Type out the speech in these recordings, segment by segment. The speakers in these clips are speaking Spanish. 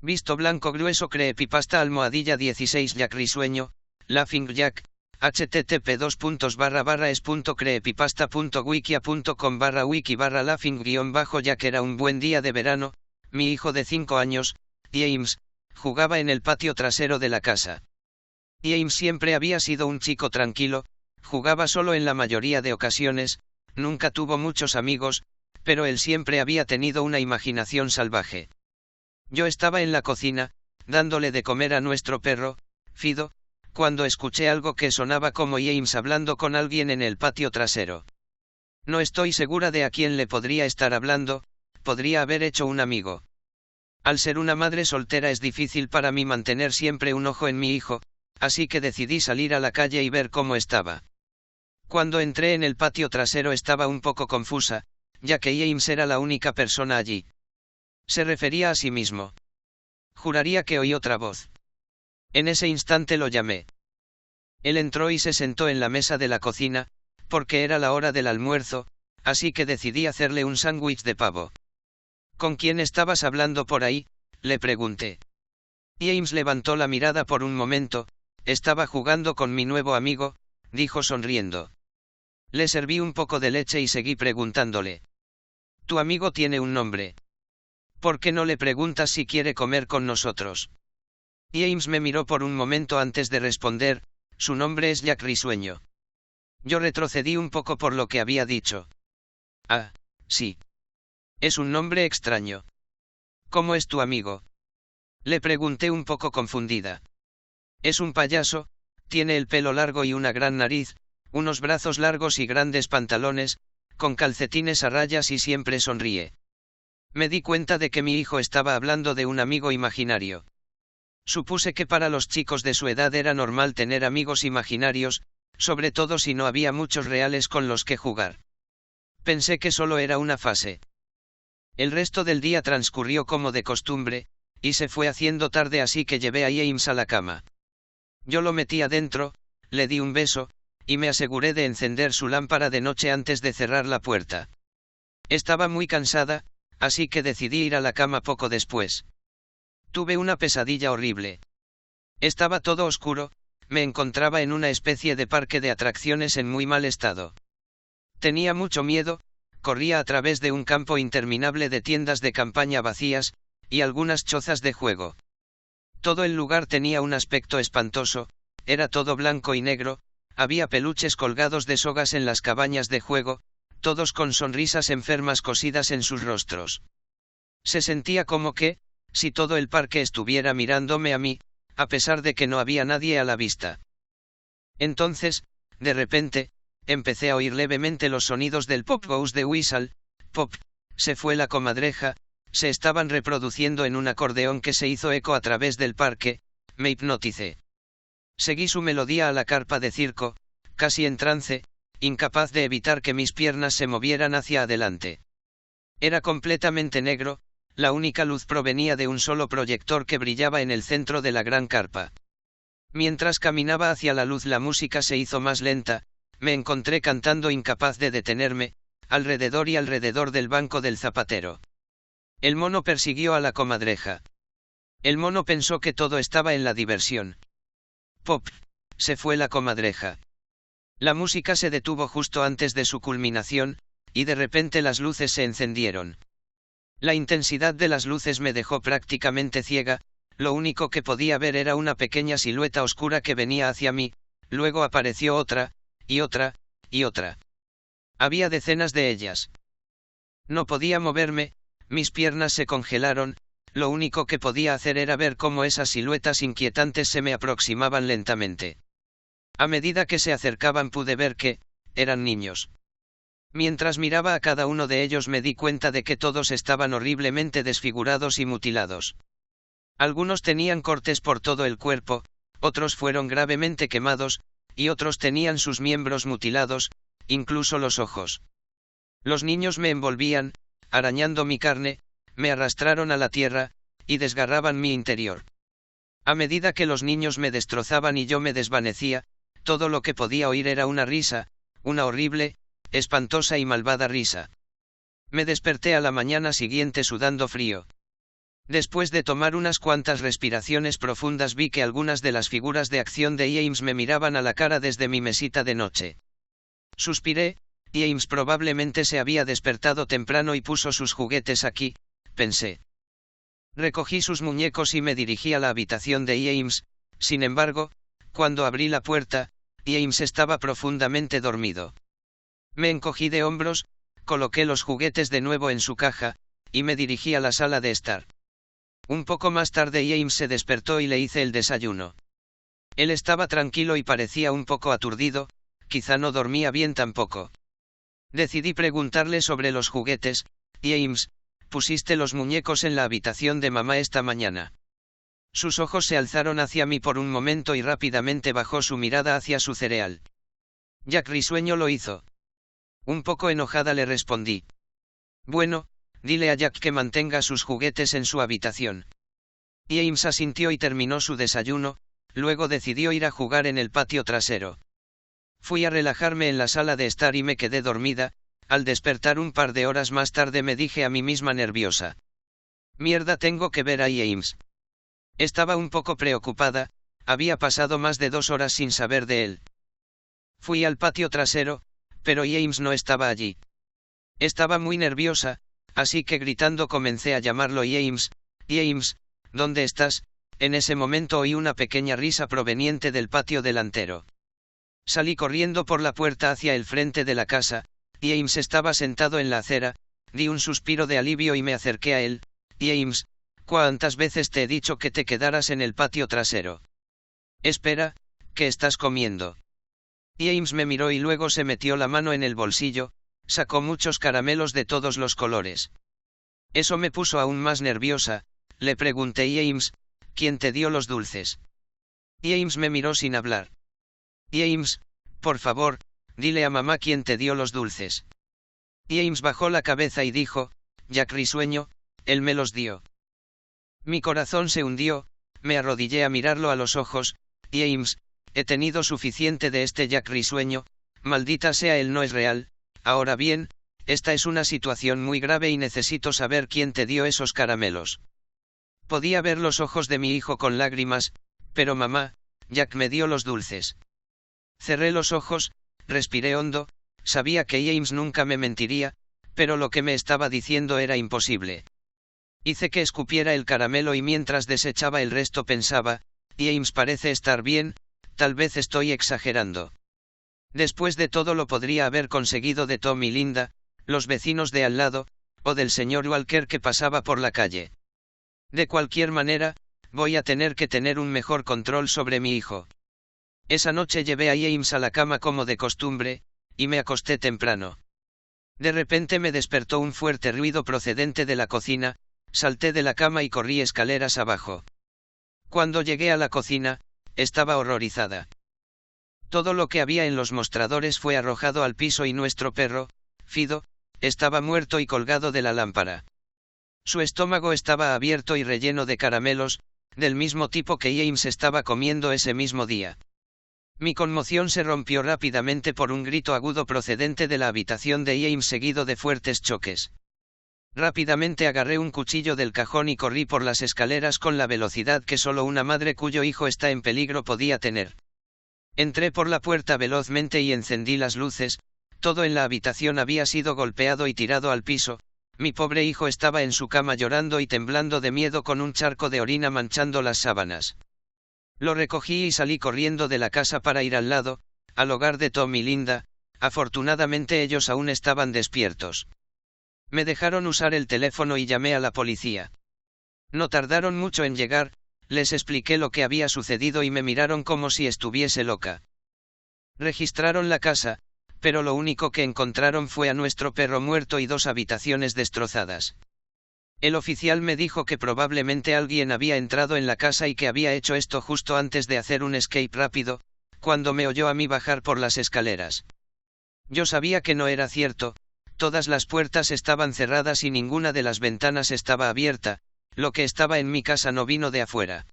Visto blanco grueso creepypasta almohadilla 16 Jack Risueño, Laughing Jack, http://es.creepypasta.wikia.com/wiki/laughing-jack. Era un buen día de verano, mi hijo de 5 años, James, jugaba en el patio trasero de la casa. James siempre había sido un chico tranquilo, jugaba solo en la mayoría de ocasiones, nunca tuvo muchos amigos, pero él siempre había tenido una imaginación salvaje. Yo estaba en la cocina, dándole de comer a nuestro perro, Fido, cuando escuché algo que sonaba como James hablando con alguien en el patio trasero. No estoy segura de a quién le podría estar hablando, podría haber hecho un amigo. Al ser una madre soltera es difícil para mí mantener siempre un ojo en mi hijo, así que decidí salir a la calle y ver cómo estaba. Cuando entré en el patio trasero estaba un poco confusa, ya que James era la única persona allí. Se refería a sí mismo. Juraría que oí otra voz. En ese instante lo llamé. Él entró y se sentó en la mesa de la cocina, porque era la hora del almuerzo, así que decidí hacerle un sándwich de pavo. ¿Con quién estabas hablando por ahí?, le pregunté. James levantó la mirada por un momento. Estaba jugando con mi nuevo amigo, dijo sonriendo. Le serví un poco de leche y seguí preguntándole. Tu amigo tiene un nombre. ¿Por qué no le preguntas si quiere comer con nosotros? James me miró por un momento antes de responder. Su nombre es Jack Risueño. Yo retrocedí un poco por lo que había dicho. Ah, sí. Es un nombre extraño. ¿Cómo es tu amigo?, le pregunté un poco confundida. Es un payaso, tiene el pelo largo y una gran nariz, unos brazos largos y grandes pantalones, con calcetines a rayas y siempre sonríe. Me di cuenta de que mi hijo estaba hablando de un amigo imaginario. Supuse que para los chicos de su edad era normal tener amigos imaginarios, sobre todo si no había muchos reales con los que jugar. Pensé que solo era una fase. El resto del día transcurrió como de costumbre, y se fue haciendo tarde, así que llevé a James a la cama. Yo lo metí adentro, le di un beso, y me aseguré de encender su lámpara de noche antes de cerrar la puerta. Estaba muy cansada, así que decidí ir a la cama poco después. Tuve una pesadilla horrible. Estaba todo oscuro, me encontraba en una especie de parque de atracciones en muy mal estado. Tenía mucho miedo, corría a través de un campo interminable de tiendas de campaña vacías, y algunas chozas de juego. Todo el lugar tenía un aspecto espantoso, era todo blanco y negro, había peluches colgados de sogas en las cabañas de juego, todos con sonrisas enfermas cosidas en sus rostros. Se sentía como que, si todo el parque estuviera mirándome a mí, a pesar de que no había nadie a la vista. Entonces, de repente, empecé a oír levemente los sonidos del Pop Goes the Whistle, pop, se fue la comadreja, se estaban reproduciendo en un acordeón que se hizo eco a través del parque. Me hipnoticé. Seguí su melodía a la carpa de circo, casi en trance, incapaz de evitar que mis piernas se movieran hacia adelante. Era completamente negro, la única luz provenía de un solo proyector que brillaba en el centro de la gran carpa. Mientras caminaba hacia la luz, la música se hizo más lenta, me encontré cantando incapaz de detenerme, alrededor y alrededor del banco del zapatero. El mono persiguió a la comadreja. El mono pensó que todo estaba en la diversión. Pop, se fue la comadreja. La música se detuvo justo antes de su culminación, y de repente las luces se encendieron. La intensidad de las luces me dejó prácticamente ciega, lo único que podía ver era una pequeña silueta oscura que venía hacia mí, luego apareció otra, y otra, y otra. Había decenas de ellas. No podía moverme, mis piernas se congelaron, lo único que podía hacer era ver cómo esas siluetas inquietantes se me aproximaban lentamente. A medida que se acercaban pude ver que, eran niños. Mientras miraba a cada uno de ellos me di cuenta de que todos estaban horriblemente desfigurados y mutilados. Algunos tenían cortes por todo el cuerpo, otros fueron gravemente quemados, y otros tenían sus miembros mutilados, incluso los ojos. Los niños me envolvían, arañando mi carne, me arrastraron a la tierra, y desgarraban mi interior. A medida que los niños me destrozaban y yo me desvanecía, todo lo que podía oír era una risa, una horrible, espantosa y malvada risa. Me desperté a la mañana siguiente sudando frío. Después de tomar unas cuantas respiraciones profundas vi que algunas de las figuras de acción de James me miraban a la cara desde mi mesita de noche. Suspiré. James probablemente se había despertado temprano y puso sus juguetes aquí, pensé. Recogí sus muñecos y me dirigí a la habitación de James. Sin embargo, cuando abrí la puerta, James estaba profundamente dormido. Me encogí de hombros, coloqué los juguetes de nuevo en su caja, y me dirigí a la sala de estar. Un poco más tarde James se despertó y le hice el desayuno. Él estaba tranquilo y parecía un poco aturdido, quizá no dormía bien tampoco. Decidí preguntarle sobre los juguetes. James, ¿pusiste los muñecos en la habitación de mamá esta mañana? Sus ojos se alzaron hacia mí por un momento y rápidamente bajó su mirada hacia su cereal. Jack risueño lo hizo. Un poco enojada le respondí. Bueno, dile a Jack que mantenga sus juguetes en su habitación. James asintió y terminó su desayuno, luego decidió ir a jugar en el patio trasero. Fui a relajarme en la sala de estar y me quedé dormida. Al despertar un par de horas más tarde me dije a mí misma nerviosa. Mierda, tengo que ver a James. Estaba un poco preocupada, había pasado más de 2 horas sin saber de él. Fui al patio trasero, pero James no estaba allí. Estaba muy nerviosa, así que gritando comencé a llamarlo James. James, ¿dónde estás? En ese momento oí una pequeña risa proveniente del patio delantero. Salí corriendo por la puerta hacia el frente de la casa. James estaba sentado en la acera. Di un suspiro de alivio y me acerqué a él. James, ¿cuántas veces te he dicho que te quedaras en el patio trasero? Espera, ¿qué estás comiendo? James me miró y luego se metió la mano en el bolsillo, sacó muchos caramelos de todos los colores. Eso me puso aún más nerviosa. Le pregunté: James, ¿quién te dio los dulces? James me miró sin hablar. James, por favor, dile a mamá quién te dio los dulces. James bajó la cabeza y dijo: Jack risueño, él me los dio. Mi corazón se hundió, me arrodillé a mirarlo a los ojos. James, he tenido suficiente de este Jack risueño, maldita sea, él no es real. Ahora bien, esta es una situación muy grave y necesito saber quién te dio esos caramelos. Podía ver los ojos de mi hijo con lágrimas. Pero mamá, Jack me dio los dulces. Cerré los ojos, respiré hondo, sabía que James nunca me mentiría, pero lo que me estaba diciendo era imposible. Hice que escupiera el caramelo y mientras desechaba el resto pensaba: James parece estar bien, tal vez estoy exagerando. Después de todo lo podría haber conseguido de Tom y Linda, los vecinos de al lado, o del señor Walker que pasaba por la calle. De cualquier manera, voy a tener que tener un mejor control sobre mi hijo. Esa noche llevé a James a la cama como de costumbre, y me acosté temprano. De repente me despertó un fuerte ruido procedente de la cocina. Salté de la cama y corrí escaleras abajo. Cuando llegué a la cocina, estaba horrorizada. Todo lo que había en los mostradores fue arrojado al piso y nuestro perro, Fido, estaba muerto y colgado de la lámpara. Su estómago estaba abierto y relleno de caramelos, del mismo tipo que James estaba comiendo ese mismo día. Mi conmoción se rompió rápidamente por un grito agudo procedente de la habitación de James seguido de fuertes choques. Rápidamente agarré un cuchillo del cajón y corrí por las escaleras con la velocidad que solo una madre cuyo hijo está en peligro podía tener. Entré por la puerta velozmente y encendí las luces. Todo en la habitación había sido golpeado y tirado al piso. Mi pobre hijo estaba en su cama llorando y temblando de miedo con un charco de orina manchando las sábanas. Lo recogí y salí corriendo de la casa para ir al lado, al hogar de Tom y Linda. Afortunadamente ellos aún estaban despiertos. Me dejaron usar el teléfono y llamé a la policía. No tardaron mucho en llegar. Les expliqué lo que había sucedido y me miraron como si estuviese loca. Registraron la casa, pero lo único que encontraron fue a nuestro perro muerto y 2 habitaciones destrozadas. El oficial me dijo que probablemente alguien había entrado en la casa y que había hecho esto justo antes de hacer un escape rápido, cuando me oyó a mí bajar por las escaleras. Yo sabía que no era cierto. Todas las puertas estaban cerradas y ninguna de las ventanas estaba abierta. Lo que estaba en mi casa no vino de afuera.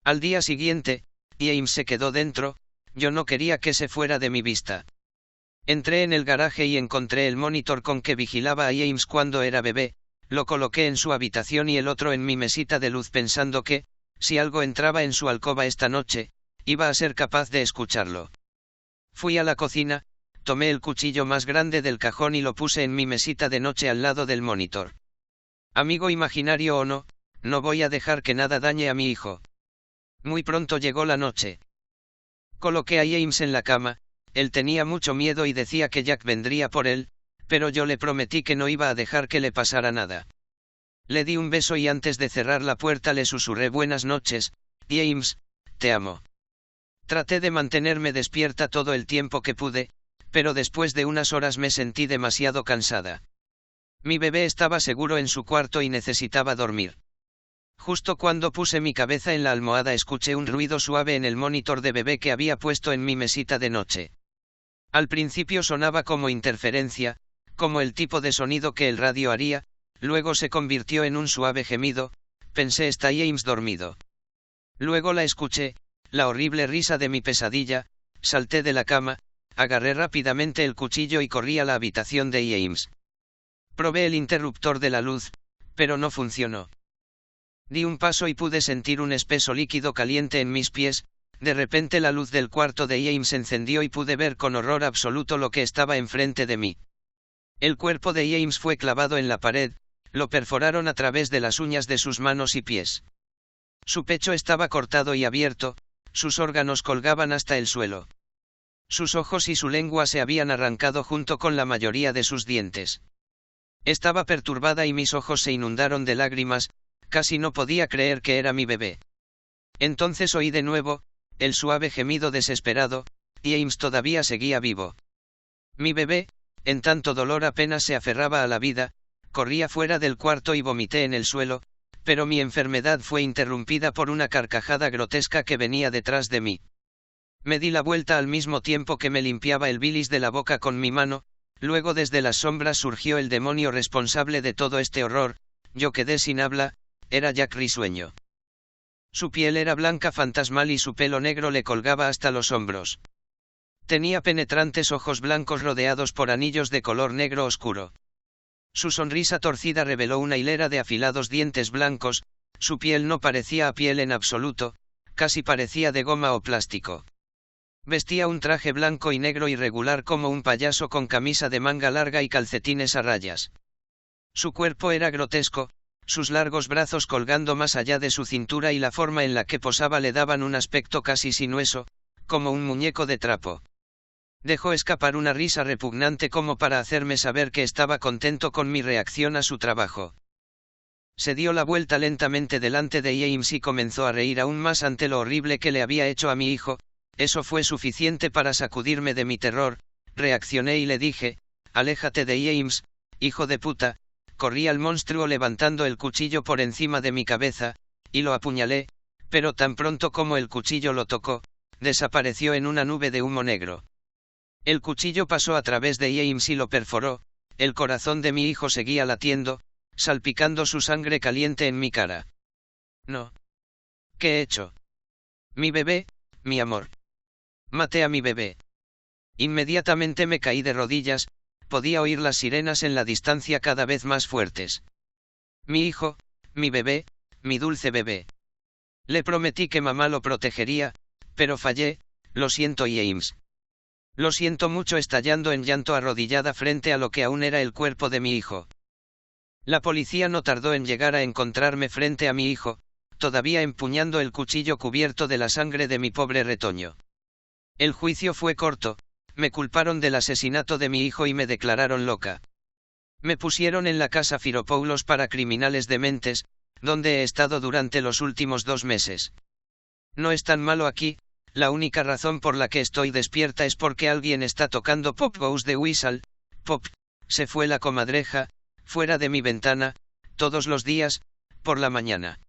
Al día siguiente, James se quedó dentro. Yo no quería que se fuera de mi vista. Entré en el garaje y encontré el monitor con que vigilaba a James cuando era bebé. lo coloqué en su habitación y el otro en mi mesita de luz pensando que, si algo entraba en su alcoba esta noche, iba a ser capaz de escucharlo. Fui a la cocina, tomé el cuchillo más grande del cajón y lo puse en mi mesita de noche al lado del monitor. Amigo imaginario o no, no voy a dejar que nada dañe a mi hijo. Muy pronto llegó la noche. Coloqué a James en la cama, él tenía mucho miedo y decía que Jack vendría por él, pero yo le prometí que no iba a dejar que le pasara nada. Le di un beso y antes de cerrar la puerta le susurré buenas noches, James, te amo. Traté de mantenerme despierta todo el tiempo que pude, pero después de unas horas me sentí demasiado cansada. Mi bebé estaba seguro en su cuarto y necesitaba dormir. Justo cuando puse mi cabeza en la almohada escuché un ruido suave en el monitor de bebé que había puesto en mi mesita de noche. Al principio sonaba como interferencia, como el tipo de sonido que el radio haría, luego se convirtió en un suave gemido, pensé está James dormido. Luego la escuché, la horrible risa de mi pesadilla, salté de la cama, agarré rápidamente el cuchillo y corrí a la habitación de James. Probé el interruptor de la luz, pero no funcionó. Di un paso y pude sentir un espeso líquido caliente en mis pies, de repente la luz del cuarto de James se encendió y pude ver con horror absoluto lo que estaba enfrente de mí. El cuerpo de James fue clavado en la pared, lo perforaron a través de las uñas de sus manos y pies. Su pecho estaba cortado y abierto, sus órganos colgaban hasta el suelo. Sus ojos y su lengua se habían arrancado junto con la mayoría de sus dientes. Estaba perturbada y mis ojos se inundaron de lágrimas, casi no podía creer que era mi bebé. Entonces oí de nuevo, el suave gemido desesperado, James todavía seguía vivo. Mi bebé, en tanto dolor apenas se aferraba a la vida, corría fuera del cuarto y vomité en el suelo, pero mi enfermedad fue interrumpida por una carcajada grotesca que venía detrás de mí. Me di la vuelta al mismo tiempo que me limpiaba el bilis de la boca con mi mano, luego desde las sombras surgió el demonio responsable de todo este horror, yo quedé sin habla, era Jack risueño. Su piel era blanca fantasmal y su pelo negro le colgaba hasta los hombros. Tenía penetrantes ojos blancos rodeados por anillos de color negro oscuro. Su sonrisa torcida reveló una hilera de afilados dientes blancos, su piel no parecía a piel en absoluto, casi parecía de goma o plástico. Vestía un traje blanco y negro irregular como un payaso con camisa de manga larga y calcetines a rayas. Su cuerpo era grotesco, sus largos brazos colgando más allá de su cintura y la forma en la que posaba le daban un aspecto casi sinuoso, como un muñeco de trapo. Dejó escapar una risa repugnante como para hacerme saber que estaba contento con mi reacción a su trabajo. Se dio la vuelta lentamente delante de James y comenzó a reír aún más ante lo horrible que le había hecho a mi hijo. Eso fue suficiente para sacudirme de mi terror, reaccioné y le dije, aléjate de James, hijo de puta. Corrí al monstruo levantando el cuchillo por encima de mi cabeza, y lo apuñalé, pero tan pronto como el cuchillo lo tocó, desapareció en una nube de humo negro. El cuchillo pasó a través de James y lo perforó, el corazón de mi hijo seguía latiendo, salpicando su sangre caliente en mi cara. No. ¿Qué he hecho? Mi bebé, mi amor. Maté a mi bebé. Inmediatamente me caí de rodillas, podía oír las sirenas en la distancia cada vez más fuertes. Mi hijo, mi bebé, mi dulce bebé. Le prometí que mamá lo protegería, pero fallé, lo siento James. Lo siento mucho estallando en llanto arrodillada frente a lo que aún era el cuerpo de mi hijo. La policía no tardó en llegar a encontrarme frente a mi hijo, todavía empuñando el cuchillo cubierto de la sangre de mi pobre retoño. El juicio fue corto, me culparon del asesinato de mi hijo y me declararon loca. Me pusieron en la casa Firopoulos para criminales dementes, donde he estado durante los últimos 2 meses. No es tan malo aquí, la única razón por la que estoy despierta es porque alguien está tocando Pop Goes the Whistle, Pop, se fue la comadreja, fuera de mi ventana, todos los días, por la mañana.